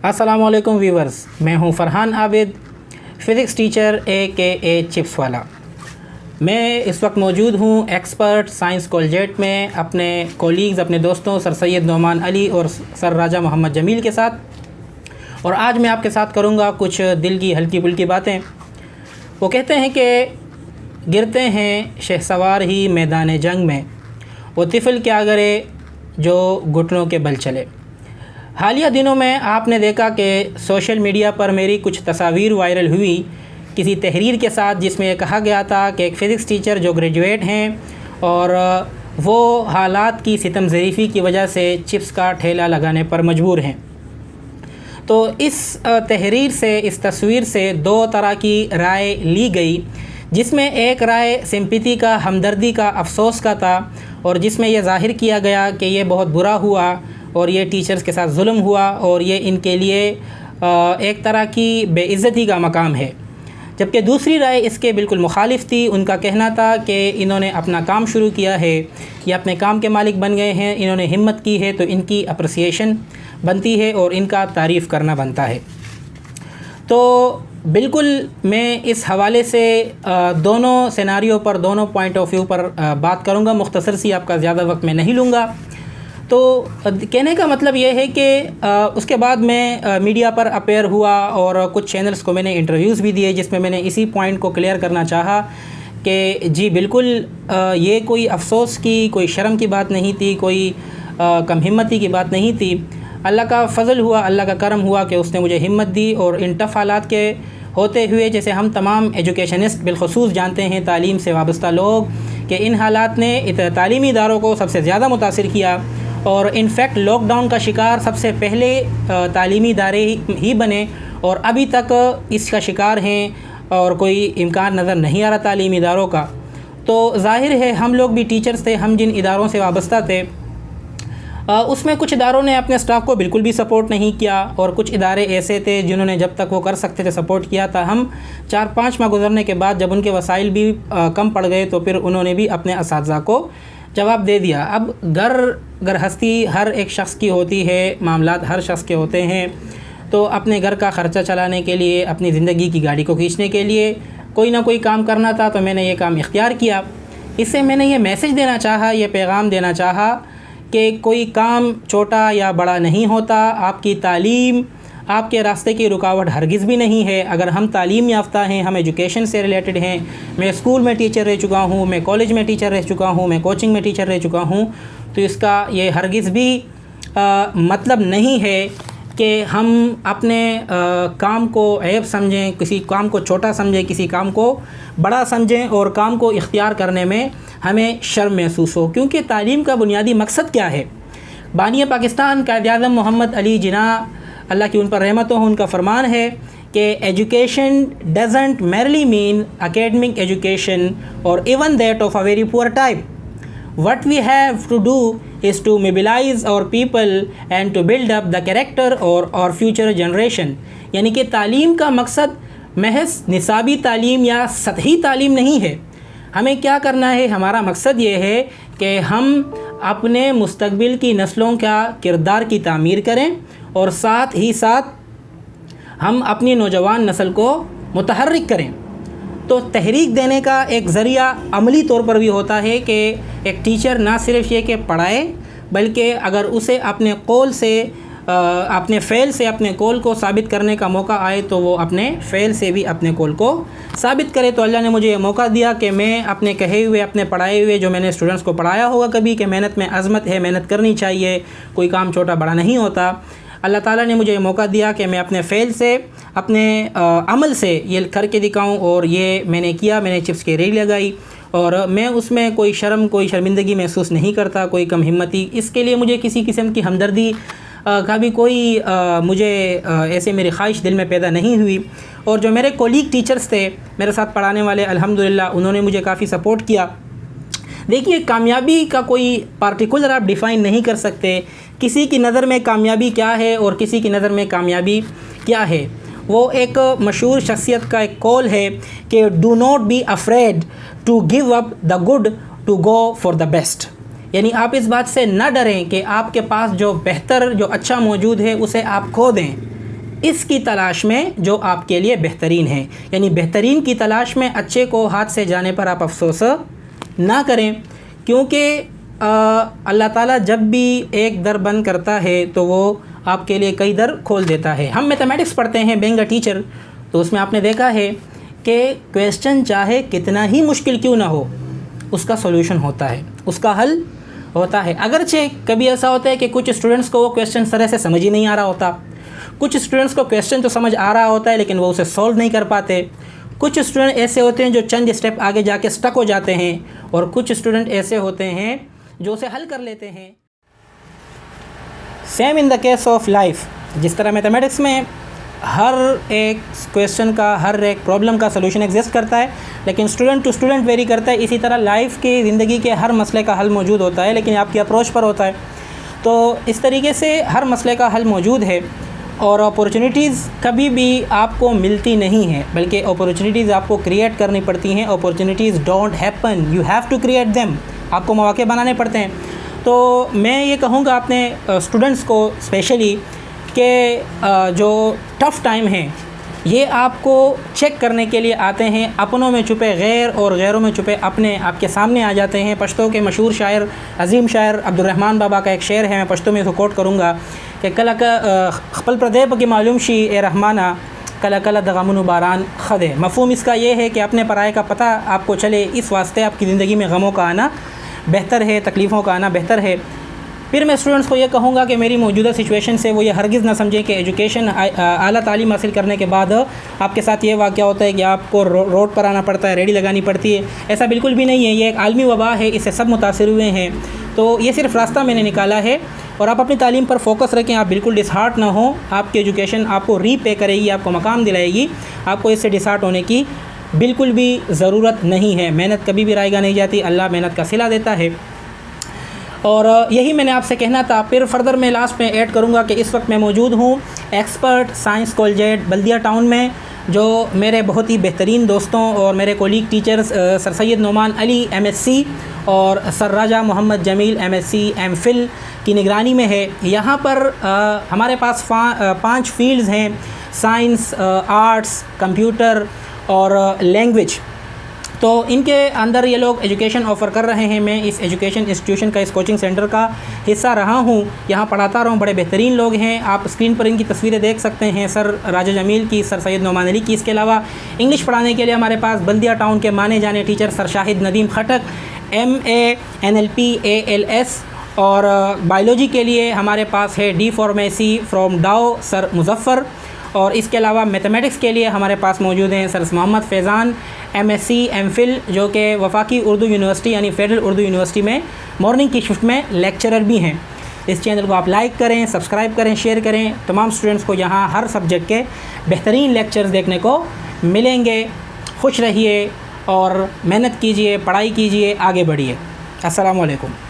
السلام علیکم ویورز، میں ہوں فرحان عابد، فزکس ٹیچر AKA چپس والا۔ میں اس وقت موجود ہوں ایکسپرٹ سائنس کالجیٹ میں اپنے کولیگز، اپنے دوستوں سر سید نعمان علی اور سر راجہ محمد جمیل کے ساتھ، اور آج میں آپ کے ساتھ کروں گا کچھ دل کی ہلکی پھلکی باتیں۔ وہ کہتے ہیں کہ گرتے ہیں شہسوار ہی میدان جنگ میں، وہ طفل کیا کرے جو گھٹنوں کے بل چلے۔ حالیہ دنوں میں آپ نے دیکھا کہ سوشل میڈیا پر میری کچھ تصاویر وائرل ہوئی کسی تحریر کے ساتھ، جس میں یہ کہا گیا تھا کہ ایک فزکس ٹیچر جو گریجویٹ ہیں اور وہ حالات کی ستم ظریفی کی وجہ سے چپس کا ٹھیلا لگانے پر مجبور ہیں۔ تو اس تحریر سے، اس تصویر سے دو طرح کی رائے لی گئی، جس میں ایک رائے سمپیتی کا، ہمدردی کا، افسوس کا تھا، اور جس میں یہ ظاہر کیا گیا کہ یہ بہت برا ہوا اور یہ ٹیچرز کے ساتھ ظلم ہوا اور یہ ان کے لیے ایک طرح کی بے عزتی کا مقام ہے۔ جبکہ دوسری رائے اس کے بالکل مخالف تھی۔ ان کا کہنا تھا کہ انہوں نے اپنا کام شروع کیا ہے، یہ اپنے کام کے مالک بن گئے ہیں، انہوں نے ہمت کی ہے تو ان کی اپریسیشن بنتی ہے اور ان کا تعریف کرنا بنتا ہے۔ تو بالکل میں اس حوالے سے دونوں سیناریو پر، دونوں پوائنٹ آف ویو پر بات کروں گا، مختصر سی، آپ کا زیادہ وقت میں نہیں لوں گا۔ تو کہنے کا مطلب یہ ہے کہ اس کے بعد میں میڈیا پر اپیئر ہوا اور کچھ چینلز کو میں نے انٹرویوز بھی دیے، جس میں میں نے اسی پوائنٹ کو کلیئر کرنا چاہا کہ جی بالکل یہ کوئی افسوس کی، کوئی شرم کی بات نہیں تھی، کوئی کم ہمتی کی بات نہیں تھی۔ اللہ کا فضل ہوا، اللہ کا کرم ہوا کہ اس نے مجھے ہمت دی، اور ان ٹف حالات کے ہوتے ہوئے، جیسے ہم تمام ایجوکیشنسٹ بالخصوص جانتے ہیں، تعلیم سے وابستہ لوگ، کہ ان حالات نے تعلیمی اداروں کو سب سے زیادہ متاثر کیا، اور انفیکٹ لاک ڈاؤن کا شکار سب سے پہلے تعلیمی ادارے ہی بنے، اور ابھی تک اس کا شکار ہیں اور کوئی امکان نظر نہیں آ رہا تعلیمی اداروں کا۔ تو ظاہر ہے ہم لوگ بھی ٹیچرز تھے، ہم جن اداروں سے وابستہ تھے، اس میں کچھ اداروں نے اپنے اسٹاف کو بالکل بھی سپورٹ نہیں کیا، اور کچھ ادارے ایسے تھے جنہوں نے جب تک وہ کر سکتے تھے سپورٹ کیا تھا۔ ہم 4-5 ماہ گزرنے کے بعد جب ان کے وسائل بھی کم پڑ گئے تو پھر انہوں نے بھی اپنے اساتذہ کو جواب دے دیا۔ اب گھر ہستی ہر ایک شخص کی ہوتی ہے، معاملات ہر شخص کے ہوتے ہیں، تو اپنے گھر کا خرچہ چلانے کے لیے، اپنی زندگی کی گاڑی کو کھینچنے کے لیے کوئی نہ کوئی کام کرنا تھا، تو میں نے یہ کام اختیار کیا۔ اس سے میں نے یہ میسج دینا چاہا، یہ پیغام دینا چاہا کہ کوئی کام چھوٹا یا بڑا نہیں ہوتا۔ آپ کی تعلیم آپ کے راستے کی رکاوٹ ہرگز بھی نہیں ہے۔ اگر ہم تعلیم یافتہ ہیں، ہم ایجوکیشن سے ریلیٹڈ ہیں، میں اسکول میں ٹیچر رہ چکا ہوں، میں کالج میں ٹیچر رہ چکا ہوں، میں کوچنگ میں ٹیچر رہ چکا ہوں، تو اس کا یہ ہرگز بھی مطلب نہیں ہے کہ ہم اپنے کام کو عیب سمجھیں، کسی کام کو چھوٹا سمجھیں، کسی کام کو بڑا سمجھیں، اور کام کو اختیار کرنے میں ہمیں شرم محسوس ہو۔ کیونکہ تعلیم کا بنیادی مقصد کیا ہے؟ بانی پاکستان قائد اعظم محمد علی جناح، اللہ کی ان پر رحمت ہو، ان کا فرمان ہے کہ education doesn't merely mean academic education or even that of a very poor type. What we have to do is to mobilize our people and to build up the character or our future generation. یعنی کہ تعلیم کا مقصد محض نصابی تعلیم یا سطحی تعلیم نہیں ہے۔ ہمیں کیا کرنا ہے؟ ہمارا مقصد یہ ہے کہ ہم اپنے مستقبل کی نسلوں کا کردار کی تعمیر کریں، اور ساتھ ہی ساتھ ہم اپنی نوجوان نسل کو متحرک کریں۔ تو تحریک دینے کا ایک ذریعہ عملی طور پر بھی ہوتا ہے کہ ایک ٹیچر نہ صرف یہ کہ پڑھائے، بلکہ اگر اسے اپنے قول سے، اپنے فعل سے اپنے قول کو ثابت کرنے کا موقع آئے تو وہ اپنے فعل سے بھی اپنے قول کو ثابت کرے۔ تو اللہ نے مجھے یہ موقع دیا کہ میں اپنے کہے ہوئے، اپنے پڑھائے ہوئے، جو میں نے اسٹوڈنٹس کو پڑھایا ہوگا کبھی، کہ محنت میں عظمت ہے، محنت کرنی چاہیے، کوئی کام چھوٹا بڑا نہیں ہوتا، اللہ تعالیٰ نے مجھے یہ موقع دیا کہ میں اپنے فعل سے، اپنے عمل سے یہ کر کے دکھاؤں، اور یہ میں نے کیا۔ میں نے چپس کی ریل لگائی، اور میں اس میں کوئی شرم، کوئی شرمندگی محسوس نہیں کرتا، کوئی کم ہمتی، اس کے لیے مجھے کسی قسم کی ہمدردی کا بھی کوئی مجھے ایسے میری خواہش دل میں پیدا نہیں ہوئی۔ اور جو میرے کولیگ ٹیچرز تھے، میرے ساتھ پڑھانے والے، الحمدللہ انہوں نے مجھے کافی سپورٹ کیا۔ دیکھیے، کامیابی کا کوئی پارٹیکولر آپ ڈیفائن نہیں کر سکتے۔ کسی کی نظر میں کامیابی کیا ہے اور کسی کی نظر میں کامیابی کیا ہے؟ وہ ایک مشہور شخصیت کا ایک قول ہے کہ do not be afraid to give up the good to go for the best. یعنی آپ اس بات سے نہ ڈریں کہ آپ کے پاس جو بہتر، جو اچھا موجود ہے اسے آپ کھو دیں، اس کی تلاش میں جو آپ کے لیے بہترین ہے، یعنی بہترین کی تلاش میں اچھے کو ہاتھ سے جانے پر آپ افسوس نہ کریں، کیونکہ اللہ تعالیٰ جب بھی ایک در بند کرتا ہے تو وہ آپ کے لیے کئی در کھول دیتا ہے۔ ہم میتھمیٹکس پڑھتے ہیں بینگ اے ٹیچر، تو اس میں آپ نے دیکھا ہے کہ کویسچن چاہے کتنا ہی مشکل کیوں نہ ہو، اس کا سولوشن ہوتا ہے، اس کا حل ہوتا ہے۔ اگرچہ کبھی ایسا ہوتا ہے کہ کچھ اسٹوڈنٹس کو وہ کویسچن سرے سے سمجھ ہی نہیں آ رہا ہوتا، کچھ اسٹوڈنٹس کو کویسچن تو سمجھ آ رہا ہوتا ہے لیکن وہ اسے سولو نہیں کر پاتے، کچھ اسٹوڈنٹ ایسے ہوتے ہیں جو چند اسٹیپ آگے جا کے سٹک ہو جاتے ہیں، اور کچھ اسٹوڈنٹ ایسے ہوتے ہیں جو اسے حل کر لیتے ہیں۔ Same in the case of life, جس طرح میتھمیٹکس میں ہر ایک کویسچن کا، ہر ایک پرابلم کا سلوشن ایگزسٹ کرتا ہے، لیکن اسٹوڈنٹ ٹو اسٹوڈنٹ ویری کرتا ہے، اسی طرح لائف کی زندگی کے ہر مسئلے کا حل موجود ہوتا ہے، لیکن آپ کی اپروچ پر ہوتا ہے۔ تو اس طریقے سے ہر مسئلے کا حل موجود ہے، اور اپورچونیٹیز کبھی بھی آپ کو ملتی نہیں ہیں، بلکہ اپورچونیٹیز آپ کو کریٹ کرنی پڑتی ہیں۔ Opportunities don't happen, you have to create them, آپ کو مواقع بنانے پڑتے ہیں۔ تو میں یہ کہوں گا اپنے اسٹوڈنٹس کو اسپیشلی کہ جو ٹف ٹائم ہیں یہ آپ کو چیک کرنے کے لیے آتے ہیں، اپنوں میں چھپے غیر اور غیروں میں چھپے اپنے آپ کے سامنے آ جاتے ہیں۔ پشتو کے مشہور شاعر، عظیم شاعر عبدالرحمن بابا کا ایک شعر ہے، میں پشتو میں اسے کوٹ کروں گا کہ کل خپل پردیپ کی معلوم شی اے رحمانہ کل کل دغمن باران خدے۔ مفہوم اس کا یہ ہے کہ اپنے پرائے کا پتہ آپ کو چلے، اس واسطے آپ کی زندگی میں غموں کا آنا بہتر ہے، تکلیفوں کا آنا بہتر ہے۔ پھر میں اسٹوڈنٹس کو یہ کہوں گا کہ میری موجودہ سچویشن سے وہ یہ ہرگز نہ سمجھیں کہ ایجوکیشن، اعلیٰ تعلیم حاصل کرنے کے بعد آپ کے ساتھ یہ واقعہ ہوتا ہے کہ آپ کو روڈ پر آنا پڑتا ہے، ریڈی لگانی پڑتی ہے۔ ایسا بالکل بھی نہیں ہے، یہ ایک عالمی وبا ہے، اس سے سب متاثر ہوئے ہیں۔ تو یہ صرف راستہ میں نے نکالا ہے، اور آپ اپنی تعلیم پر فوکس رکھیں، آپ بالکل ڈس ہارٹ نہ ہوں۔ آپ کی ایجوکیشن آپ کو ری پے کرے گی، آپ کو مقام دلائے گی، آپ کو اس سے ڈس ہارٹ ہونے کی بالکل بھی ضرورت نہیں ہے۔ محنت کبھی بھی رائیگاں نہیں جاتی، اللہ محنت کا صلہ دیتا ہے، اور یہی میں نے آپ سے کہنا تھا۔ پھر فردر میں لاسٹ میں ایڈ کروں گا کہ اس وقت میں موجود ہوں expert science collegiate Baldia town میں، جو میرے بہت ہی بہترین دوستوں اور میرے colleague teachers sir Syed Nauman Ali M S C اور sir Raja Muhammad Jamil M S C M Phil کی نگرانی میں ہے۔ یہاں پر ہمارے پاس 5 فیلڈز ہیں: سائنس، آرٹس، کمپیوٹر اور لینگویج۔ تو ان کے اندر یہ لوگ ایجوکیشن آفر کر رہے ہیں۔ میں اس ایجوکیشن انسٹیٹیوشن کا، اس کوچنگ سینٹر کا حصہ رہا ہوں، یہاں پڑھاتا رہا ہوں۔ بڑے بہترین لوگ ہیں، آپ اسکرین پر ان کی تصویریں دیکھ سکتے ہیں، سر راجہ جمیل کی، سر سید نعمان علی کی۔ اس کے علاوہ انگلش پڑھانے کے لیے ہمارے پاس بلدیہ ٹاؤن کے مانے جانے teacher sir Shahid Nadeem Khattak, MA NLP ALS، اور بایولوجی کے لیے ہمارے پاس ہے D pharmacy from Dow sir Muzaffar, اور اس کے علاوہ میتھمیٹکس کے لیے ہمارے پاس موجود ہیں سر محمد فیضان MSc MPhil، جو کہ وفاقی اردو یونیورسٹی یعنی فیڈرل اردو یونیورسٹی میں مارننگ کی شفٹ میں لیکچرر بھی ہیں۔ اس چینل کو آپ لائک کریں، سبسکرائب کریں، شیئر کریں۔ تمام اسٹوڈنٹس کو یہاں ہر سبجیکٹ کے بہترین لیکچرز دیکھنے کو ملیں گے۔ خوش رہیے اور محنت کیجیے، پڑھائی کیجیے، آگے بڑھیے۔ السلام علیکم۔